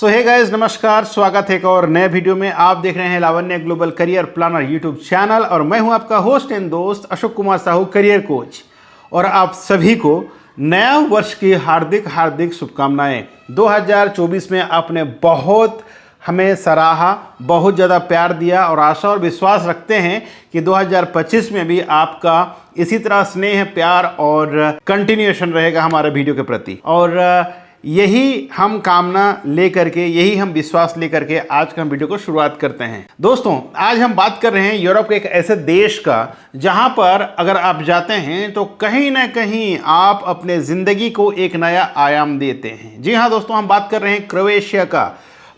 सो hey guys, नमस्कार। स्वागत है एक और नए वीडियो में। आप देख रहे हैं Lavanya global career planner YouTube channel और मैं हूं आपका होस्ट एंड दोस्त अशोक कुमार साहू, करियर कोच। और आप सभी को नया वर्ष की हार्दिक हार्दिक शुभकामनाएं। 2024 में आपने बहुत हमें सराहा, बहुत ज़्यादा प्यार दिया और आशा और विश्वास रखते हैं कि 2025 में भी आपका इसी तरह स्नेह, प्यार और कंटिन्यूएशन रहेगा हमारे वीडियो के प्रति। और यही हम कामना लेकर के, यही हम विश्वास लेकर के आज का हम वीडियो को शुरुआत करते हैं। दोस्तों, आज हम बात कर रहे हैं यूरोप के एक ऐसे देश का जहां पर अगर आप जाते हैं तो कहीं ना कहीं आप अपने ज़िंदगी को एक नया आयाम देते हैं। जी हाँ दोस्तों, हम बात कर रहे हैं क्रोएशिया का।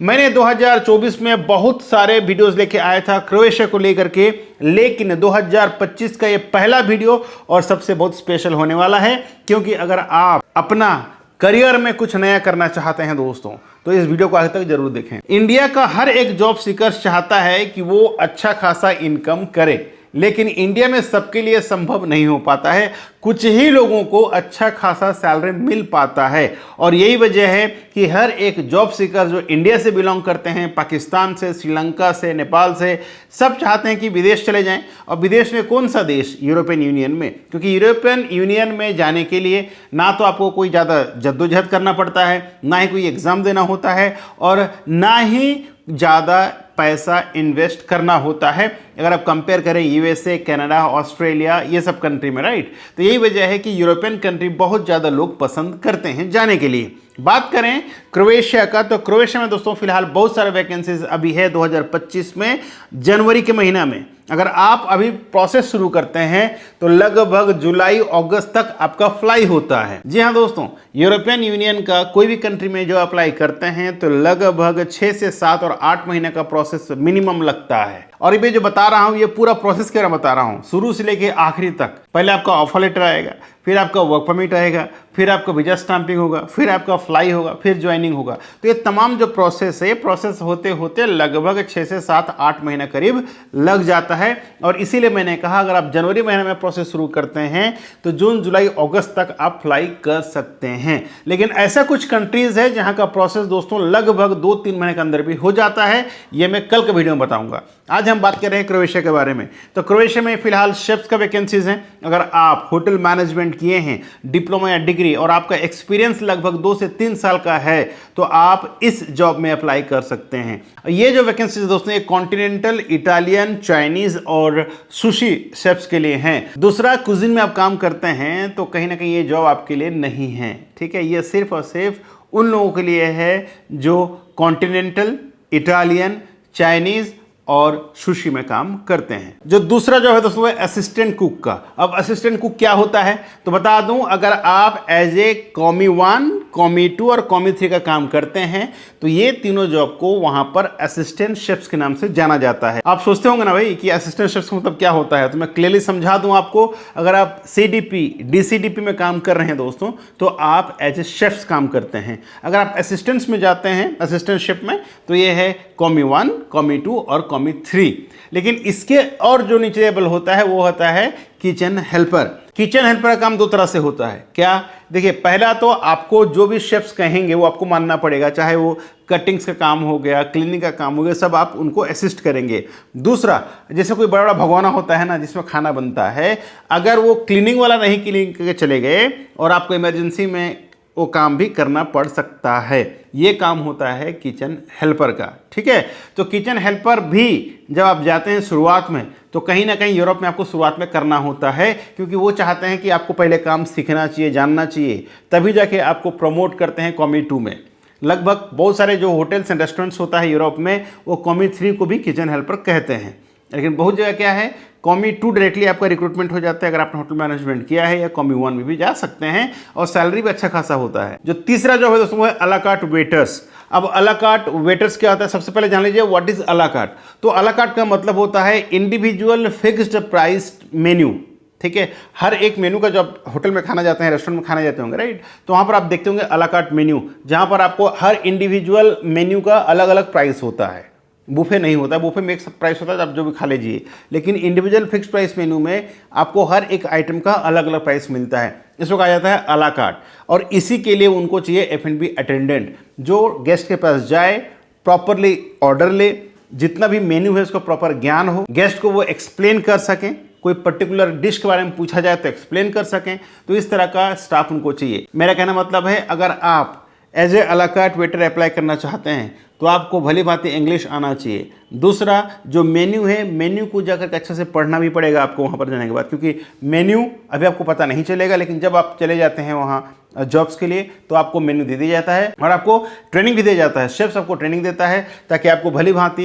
मैंने 2024 में बहुत सारे वीडियोस लेके आया था क्रोएशिया को लेकर के, लेकिन 2025 का ये पहला वीडियो और सबसे बहुत स्पेशल होने वाला है, क्योंकि अगर आप अपना करियर में कुछ नया करना चाहते हैं दोस्तों तो इस वीडियो को आगे तक जरूर देखें। इंडिया का हर एक जॉब सीकर चाहता है कि वो अच्छा खासा इनकम करे, लेकिन इंडिया में सबके लिए संभव नहीं हो पाता है। कुछ ही लोगों को अच्छा खासा सैलरी मिल पाता है और यही वजह है कि हर एक जॉब सीकर जो इंडिया से बिलोंग करते हैं, पाकिस्तान से, श्रीलंका से, नेपाल से, सब चाहते हैं कि विदेश चले जाएं। और विदेश में कौन सा देश? यूरोपियन यूनियन में, क्योंकि यूरोपियन यूनियन में जाने के लिए ना तो आपको कोई ज़्यादा जद्दोजहद करना पड़ता है, ना ही कोई एग्ज़ाम देना होता है और ना ही ज़्यादा पैसा इन्वेस्ट करना होता है अगर आप कंपेयर करें यूएसए, कनाडा, ऑस्ट्रेलिया, ये सब कंट्री में, राइट। तो यही वजह है कि यूरोपियन कंट्री बहुत ज़्यादा लोग पसंद करते हैं जाने के लिए। बात करें क्रोएशिया का, तो क्रोएशिया में दोस्तों फिलहाल बहुत सारे वैकेंसीज अभी है 2025 में, जनवरी के महीना में। अगर आप अभी प्रोसेस शुरू करते हैं तो लगभग जुलाई अगस्त तक आपका फ्लाई होता है। जी हाँ दोस्तों, यूरोपियन यूनियन का कोई भी कंट्री में जो अप्लाई करते हैं तो लगभग 6 से 7 और 8 महीने का प्रोसेस मिनिमम लगता है। और ये जो बता रहा हूँ ये पूरा प्रोसेस क्या बता रहा हूँ, शुरू से लेके आखिरी तक। पहले आपका ऑफर लेटर आएगा, फिर आपका वर्क परमिट आएगा, फिर आपका वीजा स्टैंपिंग होगा, फिर आपका फ्लाई होगा, फिर ज्वाइनिंग होगा। तो ये तमाम जो प्रोसेस है, प्रोसेस होते होते लगभग 6 से 7-8 महीना करीब लग जाता है। और इसीलिए मैंने कहा अगर आप जनवरी महीने में प्रोसेस शुरू करते हैं तो जून, जुलाई, अगस्त तक आप फ्लाई कर सकते हैं। लेकिन ऐसा कुछ कंट्रीज है जहां का प्रोसेस दोस्तों लगभग 2-3 महीने के अंदर भी हो जाता है। ये मैं कल के वीडियो में बताऊंगा। आज हम बात कर रहे हैं क्रोएशिया के बारे में। तो क्रोएशिया में फिलहाल शेफ्स का वैकेंसीज हैं। अगर आप होटल मैनेजमेंट किए हैं, डिप्लोमा या डिग्री, और आपका एक्सपीरियंस लगभग 2 से 3 साल का है तो आप इस जॉब में अप्लाई कर सकते हैं। ये जो वैकेंसीज दोस्तों ये कॉन्टिनेंटल, इटालियन, चाइनीज और सुशी शेफ्स के लिए हैं। दूसरा, कुजिन में आप काम करते हैं तो कहीं ना कहीं ये जॉब आपके लिए नहीं है, ठीक है। ये सिर्फ और सिर्फ उन लोगों के लिए है जो कॉन्टिनेंटल, इटालियन, चाइनीज और सुशी में काम करते हैं। जो दूसरा जो है दोस्तों वो असिस्टेंट कुक का। अब असिस्टेंट कुक क्या होता है तो बता दूं, अगर आप एज ए कॉमी 1, कॉमी 2 और कॉमी 3 का काम करते हैं तो ये तीनों जॉब को वहां पर असिस्टेंट शेफ्स के नाम से जाना जाता है। आप सोचते होंगे ना भाई कि असिस्टेंट शेफ्स का मतलब क्या होता है, तो मैं क्लियरली समझा दूं आपको। अगर आप CDP, DCDP में काम कर रहे हैं दोस्तों तो आप एज ए शेफ्स काम करते हैं। अगर आप असिस्टेंट्स में जाते हैं, असिस्टेंट शेफ में, तो ये है कॉमी 1, कॉमी 2 और कॉमी 3। लेकिन इसके और जो नीचे लेवल होता है वो होता है किचन हेल्पर। किचन हेल्पर का काम 2 तरह से होता है। क्या? देखिए, पहला तो आपको जो भी शेफ्स कहेंगे वो आपको मानना पड़ेगा, चाहे वो कटिंग्स का काम हो गया, क्लीनिंग का काम हो गया, सब आप उनको असिस्ट करेंगे। दूसरा, जैसे कोई बड़ा बड़ा भगोना होता है ना जिसमें खाना बनता है, अगर वो क्लीनिंग वाला नहीं क्लीनिंग करके चले गए और आपको इमरजेंसी में वो काम भी करना पड़ सकता है, ये काम होता है किचन हेल्पर का, ठीक है। तो किचन हेल्पर भी जब आप जाते हैं शुरुआत में तो कहीं ना कहीं यूरोप में आपको शुरुआत में करना होता है, क्योंकि वो चाहते हैं कि आपको पहले काम सीखना चाहिए, जानना चाहिए, तभी जाके आपको प्रमोट करते हैं कॉमी 2 में। लगभग बहुत सारे जो होटल्स एंड रेस्टोरेंट्स होता है यूरोप में वो कॉमी 3 को भी किचन हेल्पर कहते हैं। लेकिन बहुत जगह क्या है, कॉमी 2 डायरेक्टली आपका रिक्रूटमेंट हो जाता है अगर आपने होटल मैनेजमेंट किया है, या कॉमी 1 में भी जा सकते हैं और सैलरी भी अच्छा खासा होता है। जो तीसरा जो है दोस्तों वो है अला कार्ट वेटर्स। अब अला कार्ट वेटर्स क्या होता है, सबसे पहले जान लीजिए व्हाट इज अला कार्ट। तो अला कार्ट का मतलब होता है इंडिविजुअल फिक्स्ड प्राइस मेन्यू, ठीक है। हर एक मेन्यू का जो आप होटल में खाना जाते हैं, रेस्टोरेंट में खाना जाते होंगे, राइट, तो वहाँ पर आप देखते होंगे अला कार्ट मेन्यू, जहाँ पर आपको हर इंडिविजुअल मेन्यू का अलग अलग प्राइस होता है। बुफे नहीं होता, बुफे में एक प्राइस होता है, आप जो भी खा लीजिए, लेकिन इंडिविजुअल फिक्स प्राइस मेनू में आपको हर एक आइटम का अलग अलग प्राइस मिलता है। इसको कहा जाता है अला कार्ट, और इसी के लिए उनको चाहिए F&B अटेंडेंट जो गेस्ट के पास जाए, प्रॉपरली ऑर्डर ले, जितना भी मेन्यू है उसका प्रॉपर ज्ञान हो, गेस्ट को वो एक्सप्लेन कर सकें, कोई पर्टिकुलर डिश के बारे में पूछा जाए तो एक्सप्लेन कर सकें। तो इस तरह का स्टाफ उनको चाहिए। मेरा कहना मतलब है, अगर आप एज ए अला कार्ट वेटर अप्लाई करना चाहते हैं तो आपको भली भांति इंग्लिश आना चाहिए। दूसरा, जो मेन्यू है, मेन्यू को जाकर के अच्छे से पढ़ना भी पड़ेगा आपको वहाँ पर जाने के बाद, क्योंकि मेन्यू अभी आपको पता नहीं चलेगा, लेकिन जब आप चले जाते हैं वहाँ जॉब्स के लिए तो आपको मेन्यू दे दिया जाता है और आपको ट्रेनिंग भी दिया जाता है। शेफ्स आपको ट्रेनिंग देता है ताकि आपको भली भांति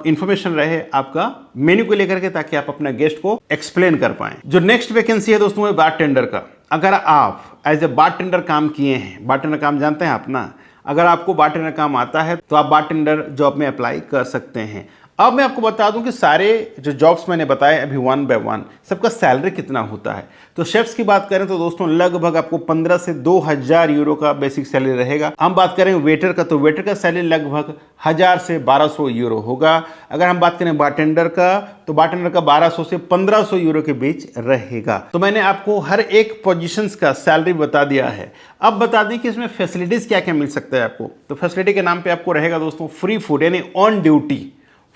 इंफॉर्मेशन रहे आपका मेन्यू को लेकर के, ताकि आप अपने गेस्ट को एक्सप्लेन कर पाएं। जो नेक्स्ट वैकेंसी है दोस्तों, वो बारटेंडर का। अगर आप एज ए बारटेंडर काम किए हैं, बारटेंडर काम जानते हैं आप ना, अगर आपको बारटेंडर काम आता है तो आप बारटेंडर जॉब में अप्लाई कर सकते हैं। अब मैं आपको बता दूं कि सारे जो जॉब्स मैंने बताए अभी 1 बाय 1 सबका सैलरी कितना होता है। तो शेफ्स की बात करें तो दोस्तों लगभग आपको 15 से 2000 यूरो का बेसिक सैलरी रहेगा। हम बात करें वेटर का, तो वेटर का सैलरी लगभग 1000 से 1200 यूरो होगा। अगर हम बात करें बारटेंडर का, तो बारटेंडर का 1200 से 1500 यूरो के बीच रहेगा। तो मैंने आपको हर एक पोजीशंस का सैलरी बता दिया है। अब बता दें कि इसमें फैसिलिटीज क्या क्या मिल सकता है आपको। तो फैसिलिटी के नाम पे आपको रहेगा दोस्तों फ्री फूड, यानी on duty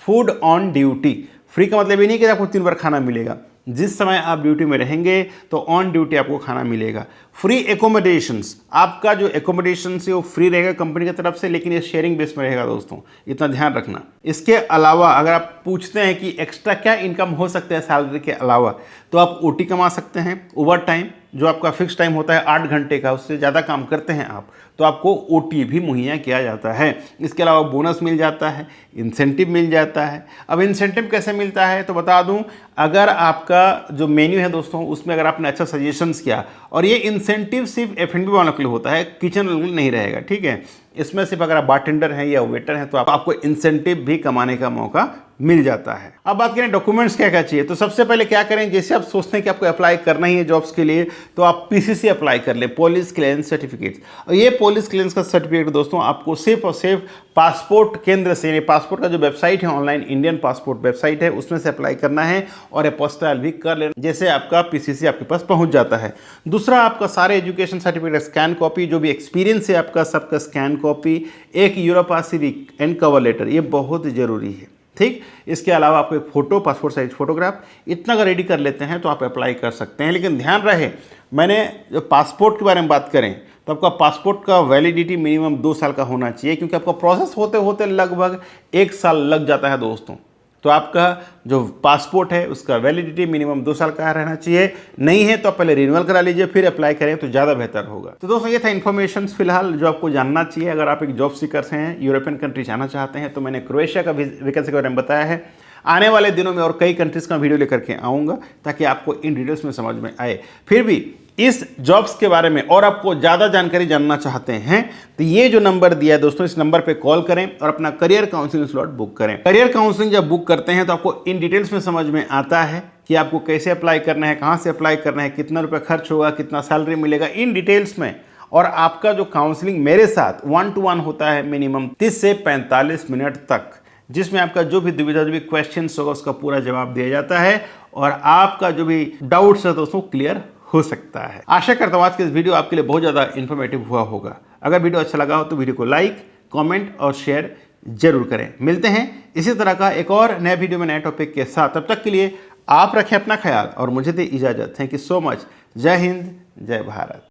food on duty. Free का मतलब ये नहीं कि आपको 3 बार खाना मिलेगा, जिस समय आप ड्यूटी में रहेंगे तो ऑन ड्यूटी आपको खाना मिलेगा। फ्री एकोमोडेशंस, आपका जो एकोमोडेशन है वो फ्री रहेगा कंपनी की तरफ से, लेकिन ये शेयरिंग बेस में रहेगा दोस्तों, इतना ध्यान रखना। इसके अलावा अगर आप पूछते हैं कि एक्स्ट्रा क्या इनकम हो सकता है सैलरी के अलावा, तो आप OT कमा सकते हैं, ओवर टाइम जो आपका फिक्स टाइम होता है 8 घंटे का, उससे ज़्यादा काम करते हैं आप तो आपको OT भी मुहैया किया जाता है। इसके अलावा बोनस मिल जाता है, इंसेंटिव मिल जाता है। अब इंसेंटिव कैसे मिलता है तो बता दूं, अगर आपका जो मेन्यू है दोस्तों उसमें अगर आपने अच्छा सजेशंस किया, और ये इंसेंटिव सिर्फ F&B वालों के लिए होता है, किचन वालों के लिए नहीं रहेगा, ठीक है। इसमें सिर्फ अगर आप बारटेंडर हैं या वेटर हैं तो आपको इंसेंटिव भी कमाने का मौका मिल जाता है। अब बात करें डॉक्यूमेंट्स क्या क्या चाहिए, तो सबसे पहले क्या करें, जैसे आप सोचते हैं कि आपको अप्लाई करना ही है जॉब्स के लिए, तो आप PCC अप्लाई कर ले, पुलिस क्लियरेंस सर्टिफिकेट। और ये पुलिस क्लियरेंस का सर्टिफिकेट दोस्तों आपको सिर्फ और सिर्फ पासपोर्ट केंद्र से, पासपोर्ट का जो वेबसाइट है ऑनलाइन इंडियन पासपोर्ट वेबसाइट है उसमें से अप्लाई करना है, और अपोस्टाइल भी कर लेना, जैसे आपका PCC आपके पास पहुंच जाता है। दूसरा, आपका सारे एजुकेशन सर्टिफिकेट स्कैन कॉपी, जो भी एक्सपीरियंस है आपका सबका स्कैन कॉपी, एक Europass CV and cover letter, ये बहुत ज़रूरी है, ठीक। इसके अलावा आपको एक फ़ोटो, पासपोर्ट साइज फोटोग्राफ, इतना अगर रेडी कर लेते हैं तो आप अप्लाई कर सकते हैं। लेकिन ध्यान रहे, मैंने जो पासपोर्ट के बारे में बात करें तो आपका पासपोर्ट का वैलिडिटी मिनिमम 2 साल का होना चाहिए, क्योंकि आपका प्रोसेस होते होते लगभग 1 साल लग जाता है दोस्तों। तो आपका जो पासपोर्ट है उसका वैलिडिटी मिनिमम 2 साल का रहना चाहिए। नहीं है तो आप पहले रिन्यूअल करा लीजिए, फिर अप्लाई करें तो ज़्यादा बेहतर होगा। तो दोस्तों ये था इन्फॉर्मेशन फिलहाल जो आपको जानना चाहिए अगर आप एक जॉब सीकर हैं, यूरोपियन कंट्री जाना चाहते हैं। तो मैंने क्रोएशिया का वैकेंसी के बारे में बताया है। आने वाले दिनों में और कई कंट्रीज़ का वीडियो लेकर के आऊँगा ताकि आपको इन डिटेल्स में समझ में आए। फिर भी इस जॉब्स के बारे में और आपको ज़्यादा जानकारी जानना चाहते हैं तो ये जो नंबर दिया है दोस्तों, इस नंबर पे कॉल करें और अपना करियर काउंसलिंग स्लॉट बुक करें। करियर काउंसलिंग जब बुक करते हैं तो आपको इन डिटेल्स में समझ में आता है कि आपको कैसे अप्लाई करना है, कहाँ से अप्लाई करना है, कितना रुपये खर्च होगा, कितना सैलरी मिलेगा, इन डिटेल्स में। और आपका जो काउंसलिंग मेरे साथ 1 to 1 होता है मिनिमम 30 से 45 मिनट तक, जिसमें आपका जो भी दुविधा, जो भी क्वेश्चन होगा उसका पूरा जवाब दिया जाता है और आपका जो भी डाउट्स है दोस्तों क्लियर हो सकता है। आशा करता हूँ आज की इस वीडियो आपके लिए बहुत ज़्यादा इन्फॉर्मेटिव हुआ होगा। अगर वीडियो अच्छा लगा हो तो वीडियो को लाइक, कमेंट और शेयर जरूर करें। मिलते हैं इसी तरह का एक और नए वीडियो में नए टॉपिक के साथ। तब तक के लिए आप रखें अपना ख्याल और मुझे दे इजाज़त। Thank you so much. जय हिंद, जय भारत।